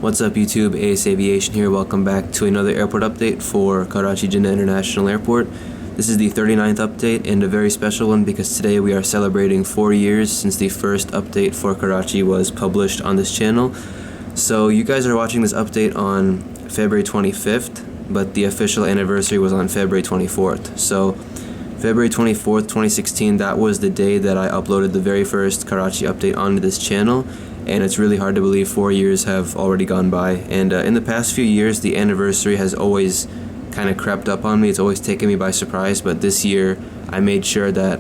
What's up YouTube, Aviation here. Welcome back to another airport update for Karachi Jinnah International Airport. This is the 39th update and a very special one because today we are celebrating 4 years since the first update for Karachi was published on this channel. So you guys are watching this update on February 25th, but the official anniversary was on February 24th. So February 24th, 2016, that was the day that I uploaded the very first Karachi update onto this channel. And it's really hard to believe 4 years have already gone by. And in the past few years, the anniversary has always kind of crept up on me. It's always taken me by surprise. But this year, I made sure that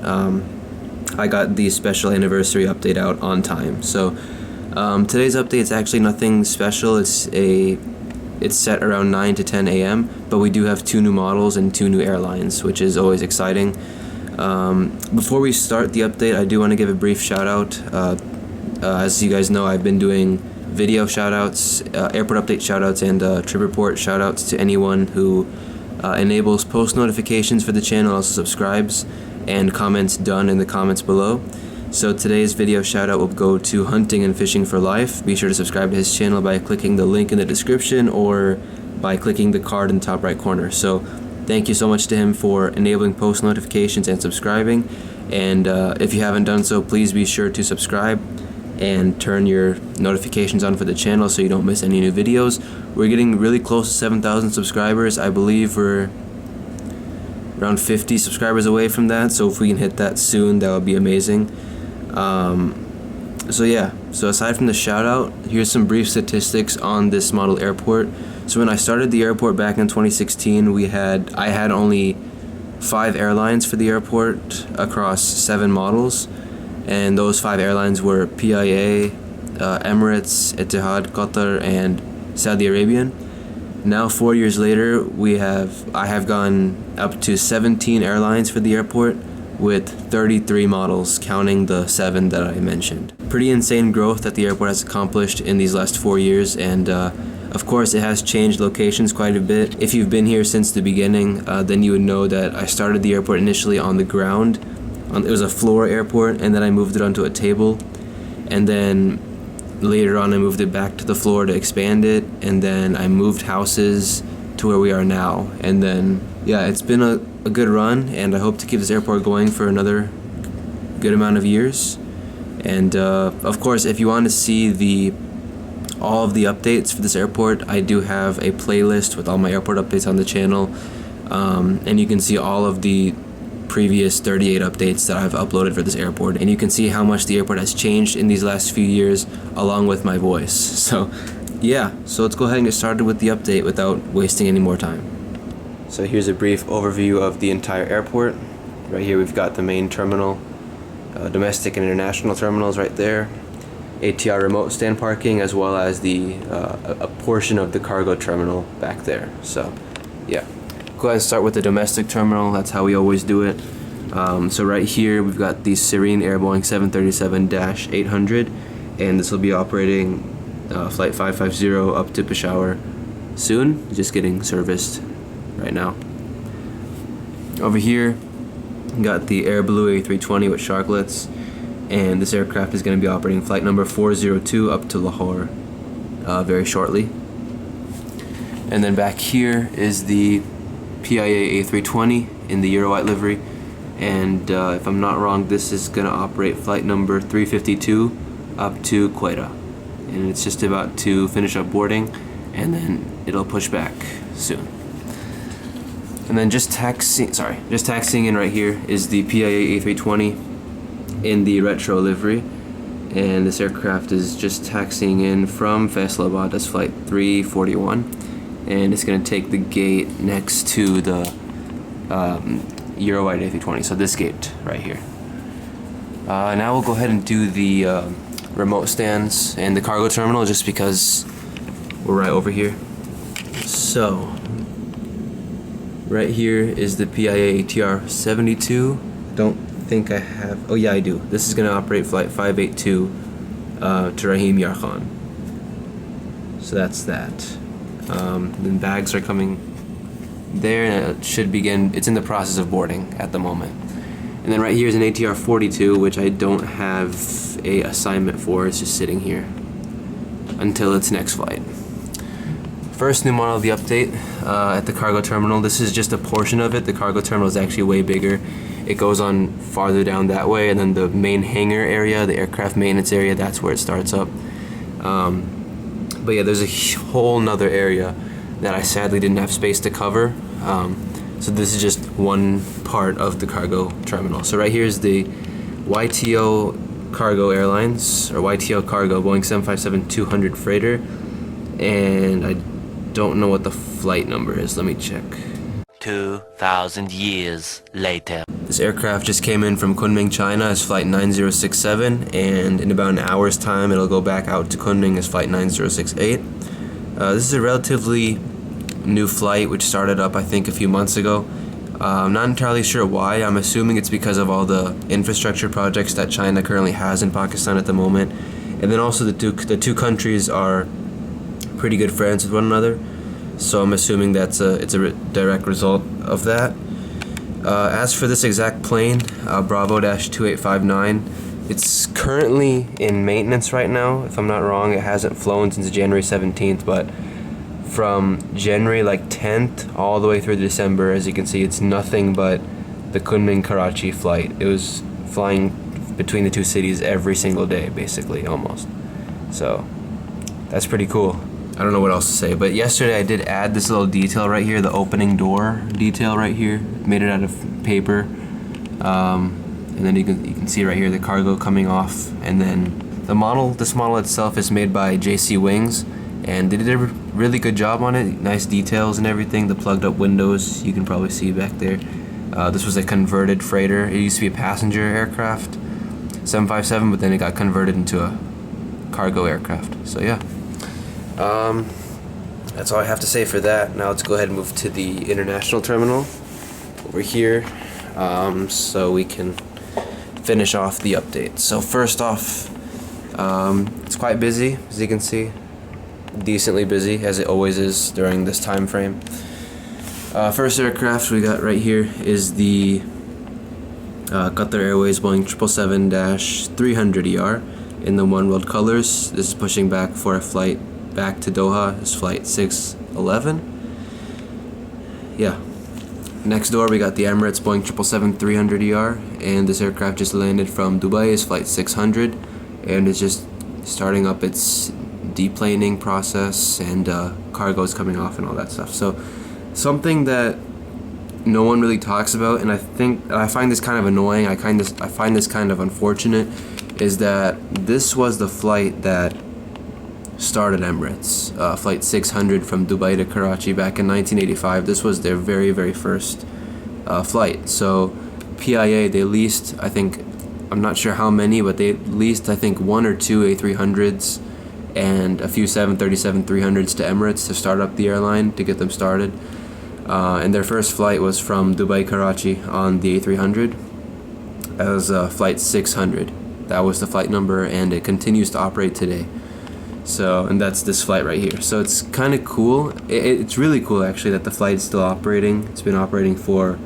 I got the special anniversary update out on time. So today's update is actually nothing special. It's set around 9 to 10 a.m. But we do have 2 new models and 2 new airlines, which is always exciting. Before we start the update, I do want to give a brief shout out. As you guys know, I've been doing video shoutouts, airport update shoutouts, and trip report shoutouts to anyone who enables post notifications for the channel, also subscribes, and comments done in the comments below. So today's video shoutout will go to Hunting and Fishing for Life. Be sure to subscribe to his channel by clicking the link in the description or by clicking the card in the top right corner. So thank you so much to him for enabling post notifications and subscribing. And if you haven't done so, please be sure to subscribe and turn your notifications on for the channel so you don't miss any new videos. We're getting really close to 7,000 subscribers. I believe we're around 50 subscribers away from that, so if we can hit that soon, that would be amazing. So aside from the shout out, here's some brief statistics on this model airport. So when I started the airport back in 2016, I had only 5 airlines for the airport across 7 models. And those 5 airlines were PIA, Emirates, Etihad, Qatar, and Saudi Arabian. Now 4 years later, I have gone up to 17 airlines for the airport with 33 models, counting the 7 that I mentioned. Pretty insane growth that the airport has accomplished in these last 4 years, and of course it has changed locations quite a bit. If you've been here since the beginning, then you would know that I started the airport initially on the ground. It was a floor airport, and then I moved it onto a table, and then later on I moved it back to the floor to expand it, and then I moved houses to where we are now. And then yeah, it's been a good run, and I hope to keep this airport going for another good amount of years. And of course, if you want to see all of the updates for this airport, I do have a playlist with all my airport updates on the channel, and you can see all of the previous 38 updates that I've uploaded for this airport, and you can see how much the airport has changed in these last few years along with my voice. So yeah, so let's go ahead and get started with the update without wasting any more time. So here's a brief overview of the entire airport. Right here we've got the main terminal, domestic and international terminals right there, ATR remote stand parking, as well as a portion of the cargo terminal back there. So yeah, go ahead and start with the domestic terminal. That's how we always do it. So right here we've got the Serene Air Boeing 737-800, and this will be operating flight 550 up to Peshawar soon. Just getting serviced right now. Over here we got the Air Blue A320 with sharklets, and this aircraft is going to be operating flight number 402 up to Lahore very shortly. And then back here is the PIA A320 in the Euro White livery, and if I'm not wrong, this is going to operate flight number 352 up to Quetta, and it's just about to finish up boarding, and then it'll push back soon. And then just taxiing in right here is the PIA A320 in the retro livery, and this aircraft is just taxiing in from Faisalabad. That's flight 341. And it's going to take the gate next to the Euro White A320, so this gate right here. Now we'll go ahead and do the remote stands and the cargo terminal, just because we're right over here. So right here is the PIA ATR 72. Don't think I have. Oh yeah, I do. This is going to operate flight 582 to Rahim Yar Khan. So that's that. Then bags are coming there, and it should begin. It's in the process of boarding at the moment. And then right here is an ATR 42, which I don't have a assignment for. It's just sitting here until its next flight. First new model of the update at the cargo terminal. This is just a portion of it. The cargo terminal is actually way bigger. It goes on farther down that way, and then the main hangar area, the aircraft maintenance area, that's where it starts up. But yeah, there's a whole nother area that I sadly didn't have space to cover. So this is just one part of the cargo terminal. So right here is the YTO Cargo Airlines, or YTO Cargo Boeing 757-200 freighter, and I don't know what the flight number is. Let me check. 2,000 years later. This aircraft just came in from Kunming, China as flight 9067, and in about an hour's time it'll go back out to Kunming as flight 9068. This is a relatively new flight which started up I think a few months ago. I'm not entirely sure why. I'm assuming it's because of all the infrastructure projects that China currently has in Pakistan at the moment, and then also the two countries are pretty good friends with one another. So I'm assuming it's a direct result of that. As for this exact plane, Bravo-2859, it's currently in maintenance right now. If I'm not wrong, it hasn't flown since January 17th, but from January 10th all the way through December, as you can see, it's nothing but the Kunming-Karachi flight. It was flying between the two cities every single day, basically, almost. So that's pretty cool. I don't know what else to say, but yesterday I did add this little detail right here, the opening door detail right here. Made it out of paper, and then you can see right here the cargo coming off, and then this model itself is made by JC Wings, and they did a really good job on it. Nice details and everything. The plugged up windows you can probably see back there. This was a converted freighter. It used to be a passenger aircraft, 757, but then it got converted into a cargo aircraft. So yeah. That's all I have to say for that. Now let's go ahead and move to the international terminal over here, so we can finish off the update. So first off, it's quite busy, as you can see, decently busy, as it always is during this time frame. First aircraft we got right here is the Qatar Airways Boeing 777-300ER in the One World colors. This is pushing back for a flight back to Doha. Is flight 611. Yeah. Next door we got the Emirates Boeing 777-300ER, and this aircraft just landed from Dubai. Is flight 600, and it's just starting up its deplaning process, and cargo is coming off and all that stuff. So something that no one really talks about, and I find this kind of annoying, I find this kind of unfortunate, is that this was the flight that started Emirates, flight 600 from Dubai to Karachi back in 1985. This was their very, very first flight. So PIA, they leased, I'm not sure how many, but they leased, one or two A300s and a few 737-300s to Emirates to start up the airline, to get them started. And their first flight was from Dubai, Karachi on the A300 as flight 600. That was the flight number, and it continues to operate today. So, and that's this flight right here. So it's kind of cool. It's really cool actually that the flight is still operating. It's been operating for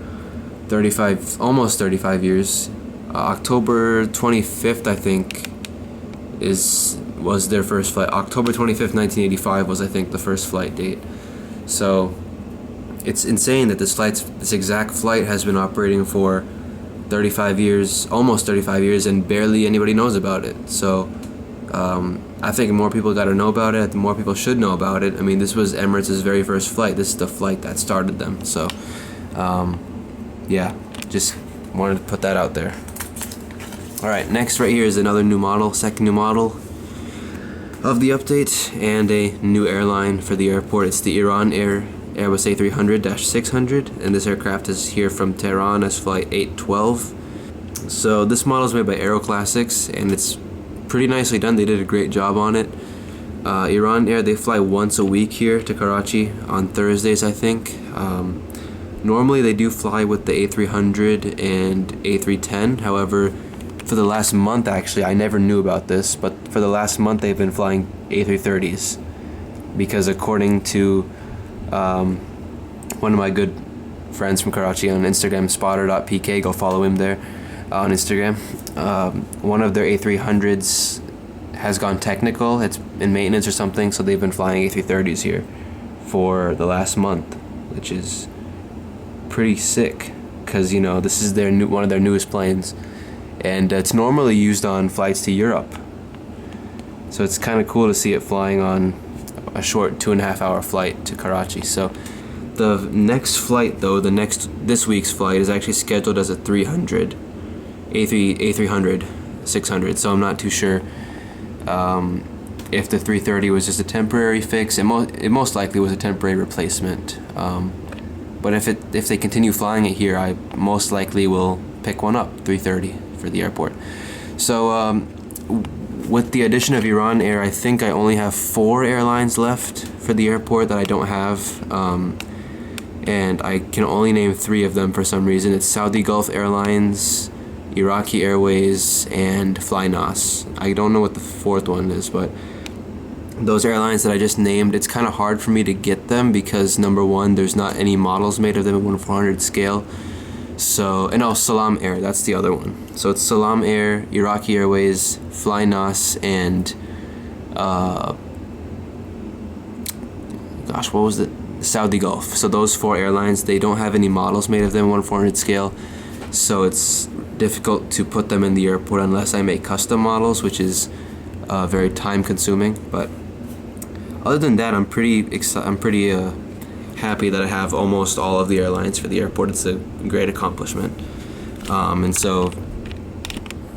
almost 35 years. October 25th, I think, was their first flight. October 25th, 1985 was, I think, the first flight date. So it's insane that this exact flight has been operating for 35 years, almost 35 years, and barely anybody knows about it. So I think more people got to know about it. More people should know about it. I mean, this was Emirates' very first flight. This is the flight that started them. So yeah, just wanted to put that out there. Alright, next right here is another new model, second new model of the update, and a new airline for the airport. It's the Iran Air Airbus A300-600, and this aircraft is here from Tehran as flight 812. So this model is made by Aero Classics, and it's pretty nicely done. They did a great job on it. Iran Air, they fly once a week here to Karachi on Thursdays, I think. Normally they do fly with the A300 and A310. However, for the last month, actually, I never knew about this, but for the last month they've been flying A330s, because according to one of my good friends from Karachi on Instagram, spotter.pk, go follow him there on Instagram. One of their A300s has gone technical. It's in maintenance or something, so they've been flying A330s here for the last month, which is pretty sick, because you know this is their one of their newest planes, and it's normally used on flights to Europe. So it's kind of cool to see it flying on a short 2.5 hour flight to Karachi. So the next flight, though, this week's flight is actually scheduled as a 300, A300, 600. So I'm not too sure if the 330 was just a temporary fix. It most likely was a temporary replacement. But if they continue flying it here, I most likely will pick one up, 330, for the airport. So with the addition of Iran Air, I think I only have 4 airlines left for the airport that I don't have. And I can only name 3 of them for some reason. It's Saudi Gulf Airlines, Iraqi Airways, and FlyNAS. I don't know what the 4th one is, but those airlines that I just named, it's kind of hard for me to get them because, number one, there's not any models made of them at 1/400 scale. So, and Salam Air, that's the other one. So it's Salam Air, Iraqi Airways, FlyNAS, and gosh, what was it? Saudi Gulf. So those 4 airlines, they don't have any models made of them 1/400 scale. So it's difficult to put them in the airport unless I make custom models, which is very time consuming. But other than that, I'm pretty happy that I have almost all of the airlines for the airport. It's a great accomplishment. And so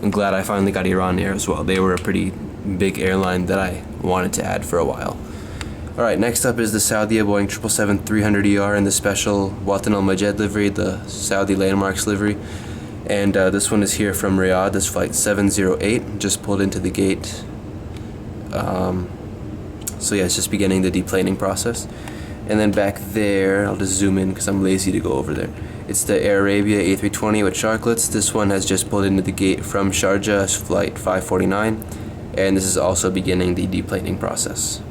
I'm glad I finally got Iran Air as well. They were a pretty big airline that I wanted to add for a while. Alright, next up is the Saudi Boeing 777-300ER in the special Watan Al Majid livery, the Saudi landmarks livery. And this one is here from Riyadh. This flight 708 just pulled into the gate. So yeah, it's just beginning the deplaning process. And then back there, I'll just zoom in because I'm lazy to go over there. It's the Air Arabia A320 with sharklets. This one has just pulled into the gate from Sharjah, flight 549. And this is also beginning the deplaning process.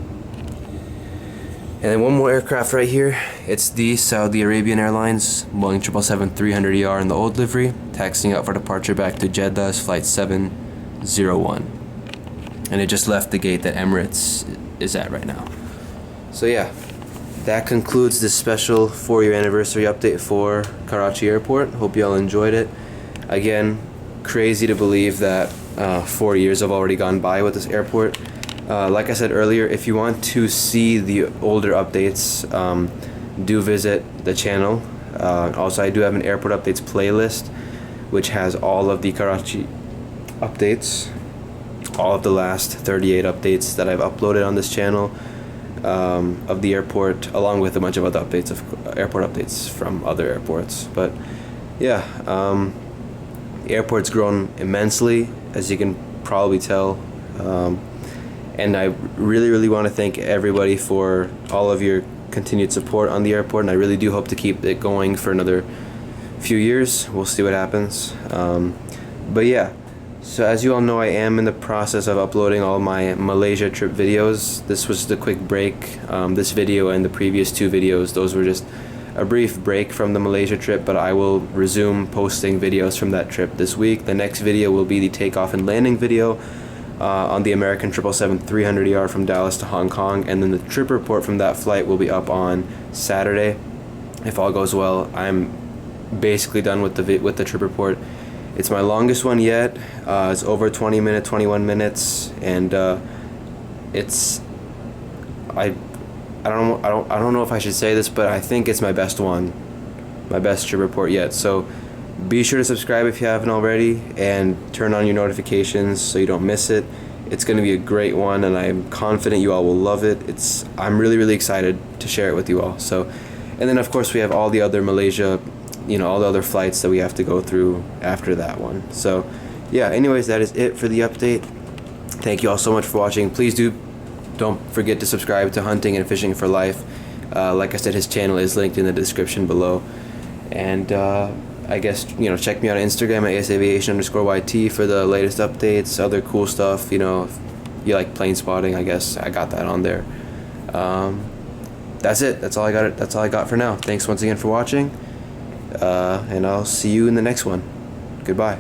And then one more aircraft right here. It's the Saudi Arabian Airlines Boeing 777-300ER in the old livery, taxiing out for departure back to Jeddah, flight 701. And it just left the gate that Emirates is at right now. So yeah, that concludes this special 4-year anniversary update for Karachi Airport. Hope you all enjoyed it. Again, crazy to believe that 4 years have already gone by with this airport. Like I said earlier, if you want to see the older updates, do visit the channel. Also, I do have an airport updates playlist, which has all of the Karachi updates, all of the last 38 updates that I've uploaded on this channel of the airport, along with a bunch of other updates of airport updates from other airports. But yeah, the airport's grown immensely, as you can probably tell. And I really want to thank everybody for all of your continued support on the airport, and I really do hope to keep it going for another few years. We'll see what happens. But yeah, so as you all know, I am in the process of uploading all my Malaysia trip videos. This was the quick break. This video and the previous 2 videos, those were just a brief break from the Malaysia trip, but I will resume posting videos from that trip this week. The next video will be the takeoff and landing video on the American 777-300ER from Dallas to Hong Kong, and then the trip report from that flight will be up on Saturday. If all goes well, I'm basically done with the trip report. It's my longest one yet. It's over 20 minutes, 21 minutes, and it's I don't know if I should say this, but I think it's my best one, my best trip report yet. So be sure to subscribe if you haven't already, and turn on your notifications so you don't miss it. It's going to be a great one, and I'm confident you all will love it. I'm really excited to share it with you all. So, and then of course we have all the other Malaysia, all the other flights that we have to go through after that one. So yeah, anyways, that is it for the update. Thank you all so much for watching. Please don't forget to subscribe to Hunting and Fishing for Life. Like I said, his channel is linked in the description below. And I guess, check me out on Instagram at Aviation_YT for the latest updates, other cool stuff. If you like plane spotting, I guess I got that on there. That's it. That's all I got for now. Thanks once again for watching. And I'll see you in the next one. Goodbye.